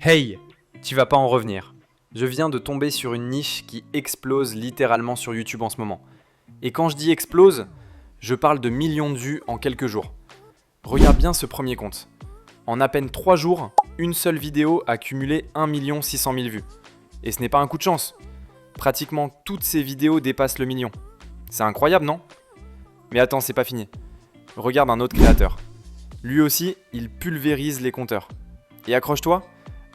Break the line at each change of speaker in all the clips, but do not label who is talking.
Hey, tu vas pas en revenir. Je viens de tomber sur une niche qui explose littéralement sur YouTube en ce moment. Et quand je dis explose, je parle de millions de vues en quelques jours. Regarde bien ce premier compte. En à peine 3 jours, une seule vidéo a cumulé 1 600 000 vues. Et ce n'est pas un coup de chance. Pratiquement toutes ces vidéos dépassent le million. C'est incroyable, non ? Mais attends, c'est pas fini. Regarde un autre créateur. Lui aussi, il pulvérise les compteurs. Et accroche-toi,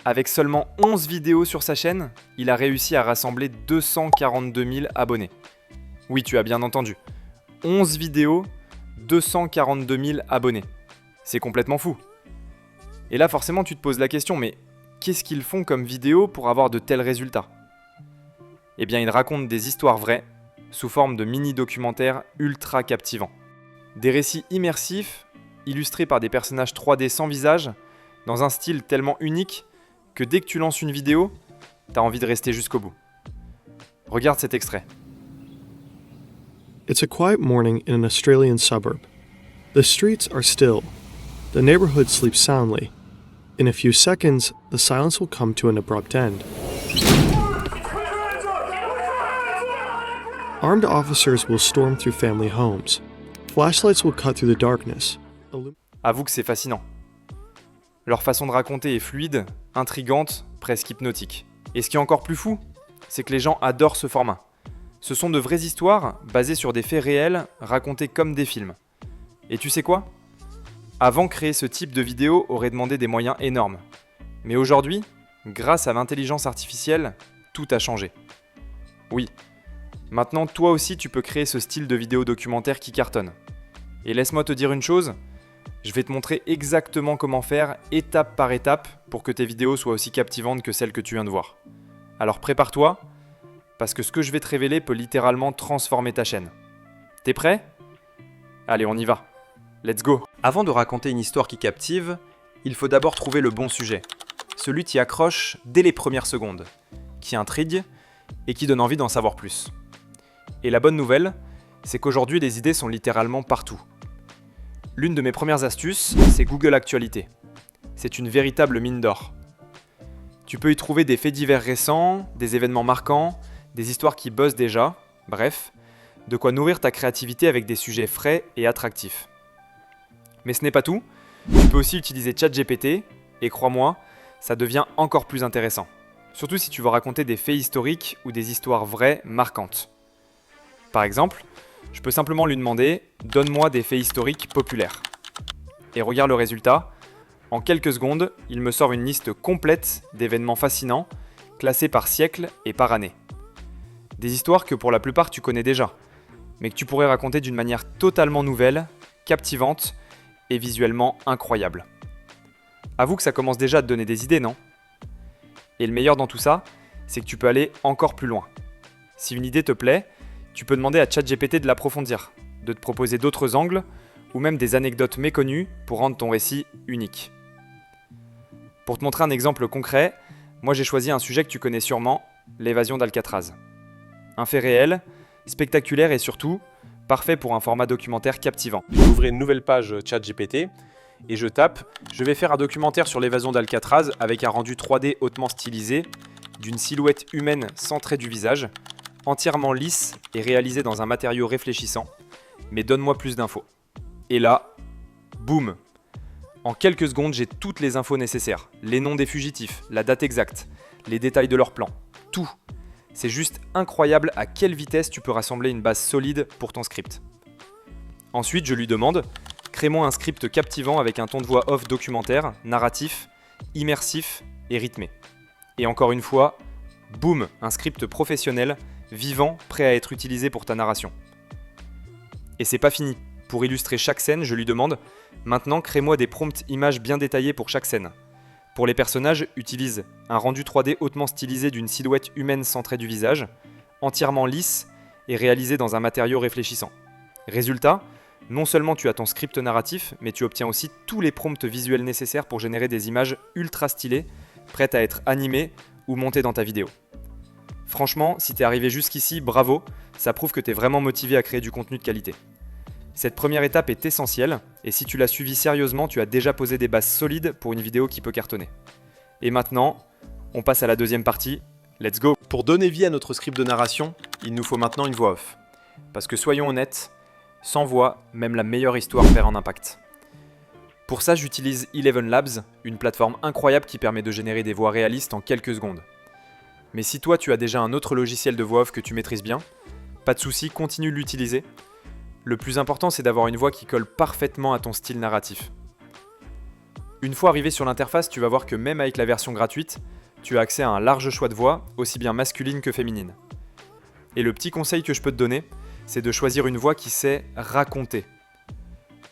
avec seulement 11 vidéos sur sa chaîne, il a réussi à rassembler 242 000 abonnés. Oui, tu as bien entendu. 11 vidéos, 242 000 abonnés. C'est complètement fou. Et là, forcément, tu te poses la question, mais qu'est-ce qu'ils font comme vidéos pour avoir de tels résultats ? Eh bien, ils racontent des histoires vraies, sous forme de mini-documentaires ultra captivants. Des récits immersifs, illustrés par des personnages 3D sans visage, dans un style tellement unique que dès que tu lances une vidéo, t'as envie de rester jusqu'au bout. Regarde cet extrait.
It's a quiet morning in an Australian suburb. The streets are still. The neighborhood sleeps soundly. In a few seconds, the silence will come to an abrupt end. Armed officers will storm through family homes. Flashlights will cut through the darkness.
Avoue que c'est fascinant. Leur façon de raconter est fluide, intrigante, presque hypnotique. Et ce qui est encore plus fou, c'est que les gens adorent ce format. Ce sont de vraies histoires basées sur des faits réels, racontés comme des films. Et tu sais quoi ? Avant, créer ce type de vidéo aurait demandé des moyens énormes. Mais aujourd'hui, grâce à l'intelligence artificielle, tout a changé. Oui, maintenant toi aussi tu peux créer ce style de vidéo documentaire qui cartonne. Et laisse-moi te dire une chose, je vais te montrer exactement comment faire, étape par étape, pour que tes vidéos soient aussi captivantes que celles que tu viens de voir. Alors prépare-toi, parce que ce que je vais te révéler peut littéralement transformer ta chaîne. T'es prêt ? Allez, on y va. Let's go. Avant de raconter une histoire qui captive, il faut d'abord trouver le bon sujet. Celui qui accroche dès les premières secondes, qui intrigue et qui donne envie d'en savoir plus. Et la bonne nouvelle, c'est qu'aujourd'hui les idées sont littéralement partout. L'une de mes premières astuces, c'est Google Actualité. C'est une véritable mine d'or. Tu peux y trouver des faits divers récents, des événements marquants, des histoires qui buzzent déjà, bref, de quoi nourrir ta créativité avec des sujets frais et attractifs. Mais ce n'est pas tout, tu peux aussi utiliser ChatGPT, et crois-moi, ça devient encore plus intéressant. Surtout si tu veux raconter des faits historiques ou des histoires vraies marquantes. Par exemple, je peux simplement lui demander « Donne-moi des faits historiques populaires ». Et regarde le résultat. En quelques secondes, il me sort une liste complète d'événements fascinants, classés par siècle et par année. Des histoires que pour la plupart tu connais déjà, mais que tu pourrais raconter d'une manière totalement nouvelle, captivante et visuellement incroyable. Avoue que ça commence déjà à te donner des idées, non ? Et le meilleur dans tout ça, c'est que tu peux aller encore plus loin. Si une idée te plaît, tu peux demander à ChatGPT de l'approfondir, de te proposer d'autres angles ou même des anecdotes méconnues pour rendre ton récit unique. Pour te montrer un exemple concret, moi j'ai choisi un sujet que tu connais sûrement, l'évasion d'Alcatraz. Un fait réel, spectaculaire et surtout, parfait pour un format documentaire captivant.
Je vais ouvrir une nouvelle page ChatGPT et je tape « Je vais faire un documentaire sur l'évasion d'Alcatraz avec un rendu 3D hautement stylisé, d'une silhouette humaine sans trait du visage, entièrement lisse et réalisé dans un matériau réfléchissant, mais donne-moi plus d'infos. » Et là, boum ! En quelques secondes, j'ai toutes les infos nécessaires, les noms des fugitifs, la date exacte, les détails de leur plan, tout. C'est juste incroyable à quelle vitesse tu peux rassembler une base solide pour ton script. Ensuite, je lui demande « Crée-moi un script captivant avec un ton de voix off documentaire, narratif, immersif et rythmé. » Et encore une fois, boum, un script professionnel, vivant, prêt à être utilisé pour ta narration. Et c'est pas fini. Pour illustrer chaque scène, je lui demande « Maintenant, crée-moi des prompts images bien détaillés pour chaque scène. » Pour les personnages, utilise un rendu 3D hautement stylisé d'une silhouette humaine sans trait du visage, entièrement lisse et réalisé dans un matériau réfléchissant. Résultat, non seulement tu as ton script narratif, mais tu obtiens aussi tous les prompts visuels nécessaires pour générer des images ultra stylées, prêtes à être animées ou montées dans ta vidéo. Franchement, si t'es arrivé jusqu'ici, bravo, ça prouve que t'es vraiment motivé à créer du contenu de qualité. Cette première étape est essentielle, et si tu l'as suivie sérieusement, tu as déjà posé des bases solides pour une vidéo qui peut cartonner.
Et maintenant, on passe à la deuxième partie. Let's go!
Pour donner vie à notre script de narration, il nous faut maintenant une voix off. Parce que soyons honnêtes, sans voix, même la meilleure histoire perd en impact. Pour ça, j'utilise Eleven Labs, une plateforme incroyable qui permet de générer des voix réalistes en quelques secondes. Mais si toi tu as déjà un autre logiciel de voix off que tu maîtrises bien, pas de souci, continue de l'utiliser. Le plus important, c'est d'avoir une voix qui colle parfaitement à ton style narratif. Une fois arrivé sur l'interface, tu vas voir que même avec la version gratuite, tu as accès à un large choix de voix, aussi bien masculine que féminine. Et le petit conseil que je peux te donner, c'est de choisir une voix qui sait raconter.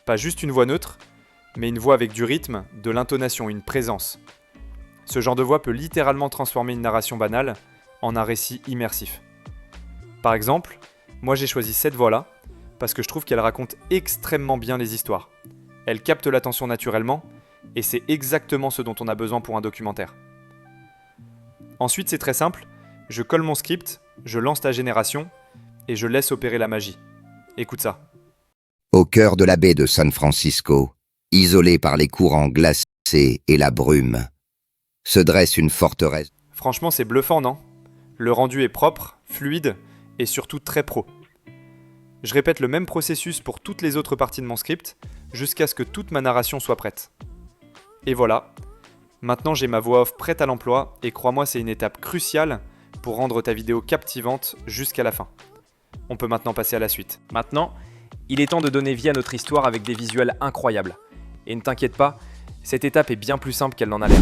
Pas juste une voix neutre, mais une voix avec du rythme, de l'intonation, une présence. Ce genre de voix peut littéralement transformer une narration banale en un récit immersif. Par exemple, moi j'ai choisi cette voix-là, parce que je trouve qu'elle raconte extrêmement bien les histoires. Elle capte l'attention naturellement, et c'est exactement ce dont on a besoin pour un documentaire. Ensuite, c'est très simple, je colle mon script, je lance ta génération, et je laisse opérer la magie. Écoute ça.
Au cœur de la baie de San Francisco, isolée par les courants glacés et la brume, se dresse une forteresse.
Franchement, c'est bluffant, non? Le rendu est propre, fluide, et surtout très pro. Je répète le même processus pour toutes les autres parties de mon script, jusqu'à ce que toute ma narration soit prête. Et voilà, maintenant j'ai ma voix off prête à l'emploi, et crois-moi, c'est une étape cruciale pour rendre ta vidéo captivante jusqu'à la fin. On peut maintenant passer à la suite.
Maintenant, il est temps de donner vie à notre histoire avec des visuels incroyables. Et ne t'inquiète pas, cette étape est bien plus simple qu'elle n'en a l'air.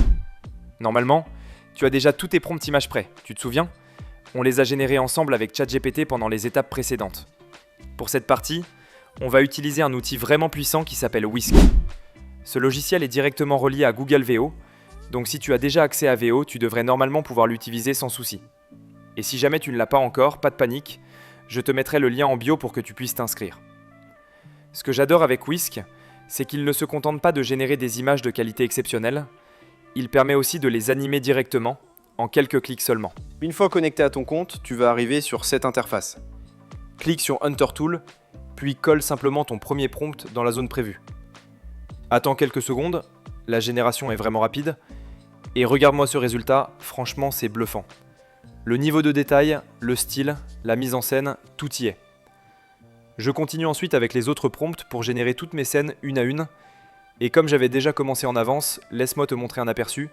Normalement, tu as déjà tous tes prompts images prêts, tu te souviens? On les a générés ensemble avec ChatGPT pendant les étapes précédentes. Pour cette partie, on va utiliser un outil vraiment puissant qui s'appelle Whisk. Ce logiciel est directement relié à Google VO, donc si tu as déjà accès à VO, tu devrais normalement pouvoir l'utiliser sans souci. Et si jamais tu ne l'as pas encore, pas de panique, je te mettrai le lien en bio pour que tu puisses t'inscrire. Ce que j'adore avec Whisk, c'est qu'il ne se contente pas de générer des images de qualité exceptionnelle, il permet aussi de les animer directement, en quelques clics seulement. Une fois connecté à ton compte, tu vas arriver sur cette interface. Clique sur Hunter Tool, puis colle simplement ton premier prompt dans la zone prévue. Attends quelques secondes, la génération est vraiment rapide, et regarde-moi ce résultat, franchement c'est bluffant. Le niveau de détail, le style, la mise en scène, tout y est. Je continue ensuite avec les autres prompts pour générer toutes mes scènes une à une, et comme j'avais déjà commencé en avance, laisse-moi te montrer un aperçu.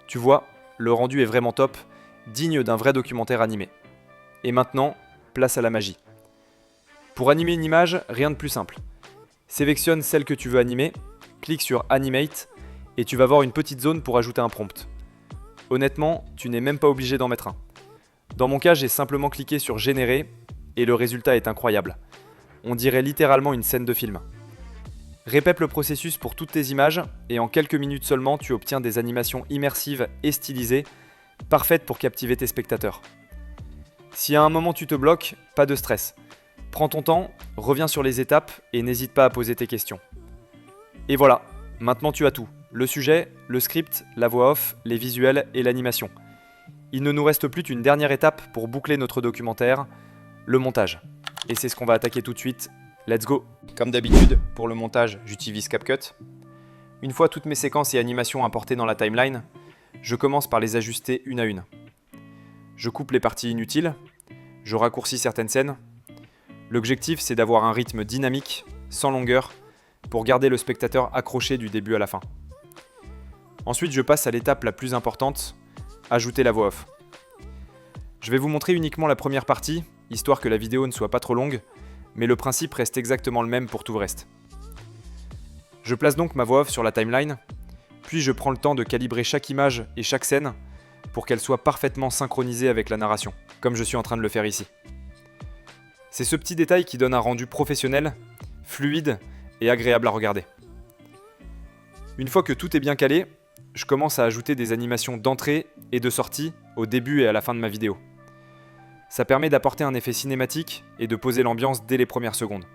Tu vois, le rendu est vraiment top, digne d'un vrai documentaire animé. Et maintenant, place à la magie. Pour animer une image, rien de plus simple. Sélectionne celle que tu veux animer, clique sur Animate, et tu vas voir une petite zone pour ajouter un prompt. Honnêtement, tu n'es même pas obligé d'en mettre un. Dans mon cas, j'ai simplement cliqué sur Générer, et le résultat est incroyable. On dirait littéralement une scène de film. Répète le processus pour toutes tes images, et en quelques minutes seulement, tu obtiens des animations immersives et stylisées, parfaites pour captiver tes spectateurs. Si à un moment tu te bloques, pas de stress. Prends ton temps, reviens sur les étapes, et n'hésite pas à poser tes questions. Et voilà, maintenant tu as tout. Le sujet, le script, la voix off, les visuels et l'animation. Il ne nous reste plus qu'une dernière étape pour boucler notre documentaire, le montage. Et c'est ce qu'on va attaquer tout de suite. Let's go! Comme d'habitude, pour le montage, j'utilise CapCut. Une fois toutes mes séquences et animations importées dans la timeline, je commence par les ajuster une à une. Je coupe les parties inutiles, je raccourcis certaines scènes. L'objectif, c'est d'avoir un rythme dynamique, sans longueur, pour garder le spectateur accroché du début à la fin. Ensuite, je passe à l'étape la plus importante, ajouter la voix off. Je vais vous montrer uniquement la première partie, histoire que la vidéo ne soit pas trop longue, mais le principe reste exactement le même pour tout le reste. Je place donc ma voix off sur la timeline, puis je prends le temps de calibrer chaque image et chaque scène pour qu'elle soit parfaitement synchronisée avec la narration, comme je suis en train de le faire ici. C'est ce petit détail qui donne un rendu professionnel, fluide et agréable à regarder. Une fois que tout est bien calé, je commence à ajouter des animations d'entrée et de sortie au début et à la fin de ma vidéo. Ça permet d'apporter un effet cinématique et de poser l'ambiance dès les premières secondes.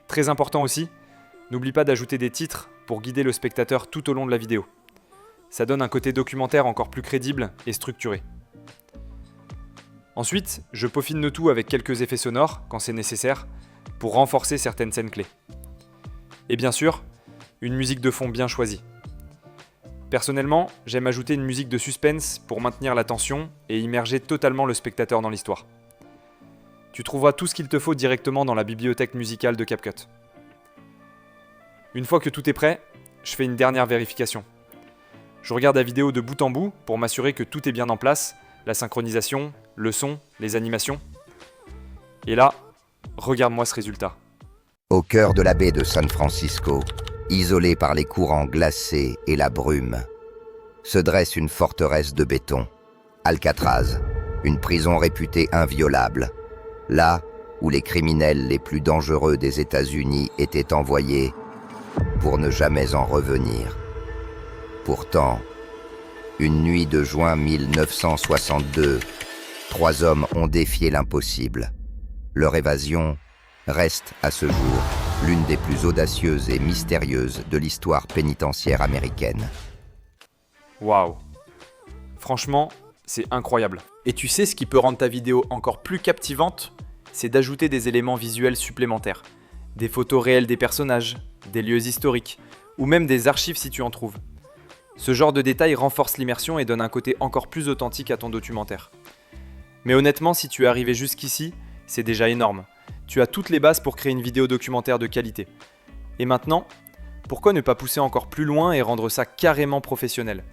Très important aussi, n'oublie pas d'ajouter des titres pour guider le spectateur tout au long de la vidéo. Ça donne un côté documentaire encore plus crédible et structuré. Ensuite, je peaufine le tout avec quelques effets sonores, quand c'est nécessaire, pour renforcer certaines scènes clés. Et bien sûr, une musique de fond bien choisie.
Personnellement, j'aime ajouter une musique de suspense pour maintenir la tension et immerger totalement le spectateur dans l'histoire. Tu trouveras tout ce qu'il te faut directement dans la bibliothèque musicale de CapCut. Une fois que tout est prêt, je fais une dernière vérification. Je regarde la vidéo de bout en bout pour m'assurer que tout est bien en place, la synchronisation, le son, les animations. Et là, regarde-moi ce résultat.
Au cœur de la baie de San Francisco, isolée par les courants glacés et la brume, se dresse une forteresse de béton, Alcatraz, une prison réputée inviolable, là où les criminels les plus dangereux des États-Unis étaient envoyés pour ne jamais en revenir. Pourtant, une nuit de juin 1962, 3 hommes ont défié l'impossible. Leur évasion reste à ce jour l'une des plus audacieuses et mystérieuses de l'histoire pénitentiaire américaine.
Waouh! Franchement, c'est incroyable.
Et tu sais ce qui peut rendre ta vidéo encore plus captivante? C'est d'ajouter des éléments visuels supplémentaires. Des photos réelles des personnages, des lieux historiques, ou même des archives si tu en trouves. Ce genre de détails renforce l'immersion et donne un côté encore plus authentique à ton documentaire. Mais honnêtement, si tu es arrivé jusqu'ici, c'est déjà énorme. Tu as toutes les bases pour créer une vidéo documentaire de qualité. Et maintenant, pourquoi ne pas pousser encore plus loin et rendre ça carrément professionnel?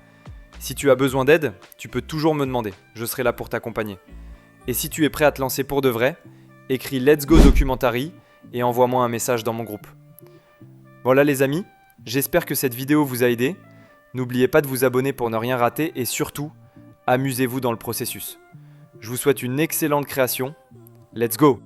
Si tu as besoin d'aide, tu peux toujours me demander, je serai là pour t'accompagner. Et si tu es prêt à te lancer pour de vrai, écris Let's Go Documentary et envoie-moi un message dans mon groupe. Voilà les amis, j'espère que cette vidéo vous a aidé. N'oubliez pas de vous abonner pour ne rien rater et surtout, amusez-vous dans le processus. Je vous souhaite une excellente création. Let's go!